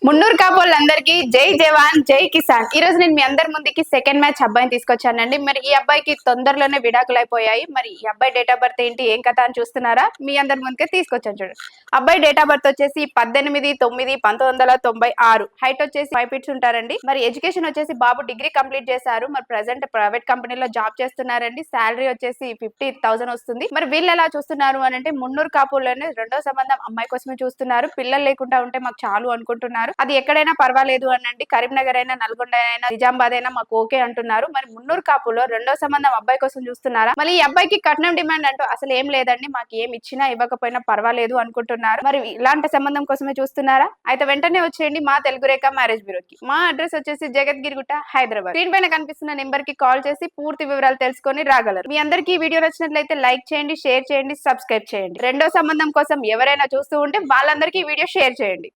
మున్నూరు కాపోళ్ళందరికీ జై జవాన్ జై కిసాన్. ఈ రోజు నేను మీ అందరి ముందుకి సెకండ్ మ్యాచ్ అబ్బాయిని తీసుకొచ్చానండి. మరి ఈ అబ్బాయికి తొందరలోనే విడాకులు అయిపోయాయి. మరి ఈ అబ్బాయి డేట్ ఆఫ్ బర్త్ ఏంటి, ఏం కథ అని చూస్తున్నారా? మీ అందరి ముందుకే తీసుకొచ్చాను చూడండి. అబ్బాయి డేట్ ఆఫ్ బర్త్ వచ్చేసి 18/9/1996. హైట్ వచ్చేసి 5 ఫీట్స్ ఉంటారండి. మరి ఎడ్యుకేషన్ వచ్చేసి బాబు డిగ్రీ కంప్లీట్ చేశారు. మరి ప్రెసెంట్ ప్రైవేట్ కంపెనీలో జాబ్ చేస్తున్నారండి. శాలరీ వచ్చేసి 50,000 వస్తుంది. మరి వీళ్ళు ఎలా చూస్తున్నారు అని అంటే, మున్నూరు కాపుల్లోనే రెండో సంబంధం అమ్మాయి కోసమే చూస్తున్నారు. పిల్లలు లేకుండా ఉంటే మాకు చాలు అనుకుంటున్నారు. అది ఎక్కడైనా పర్వాలేదు అనండి. కరీంనగర్ అయినా, నల్గొండ అయినా, నిజామాబాద్ అయినా మాకు ఓకే అంటున్నారు. మరి మున్నూరు కాపులో రెండో సంబంధం అబ్బాయి కోసం చూస్తున్నారా? మరి ఈ అబ్బాయికి కట్నం డిమాండ్ అంటూ అసలు ఏం లేదండి. మాకు ఏం ఇచ్చినా ఇవ్వకపోయినా పర్వాలేదు అనుకుంటున్నారు. మరి ఇలాంటి సంబంధం కోసమే చూస్తున్నారా? అయితే వెంటనే వచ్చేయండి మా తెలుగు రేఖ మ్యారేజ్ బ్యూరోకి. మా అడ్రస్ వచ్చేసి జగద్గిరిగుట్ట, హైదరాబాద్. స్క్రీన్ పైన కనిపిస్తున్న నెంబర్ కి కాల్ చేసి పూర్తి వివరాలు తెలుసుకొని రాగలరు. మీ అందరికీ ఈ వీడియో నచ్చినట్లయితే లైక్ చేయండి, షేర్ చేయండి, సబ్స్క్రైబ్ చేయండి. రెండో సంబంధం కోసం ఎవరైనా చూస్తూ ఉంటే వాళ్ళందరికీ ఈ వీడియో షేర్ చేయండి.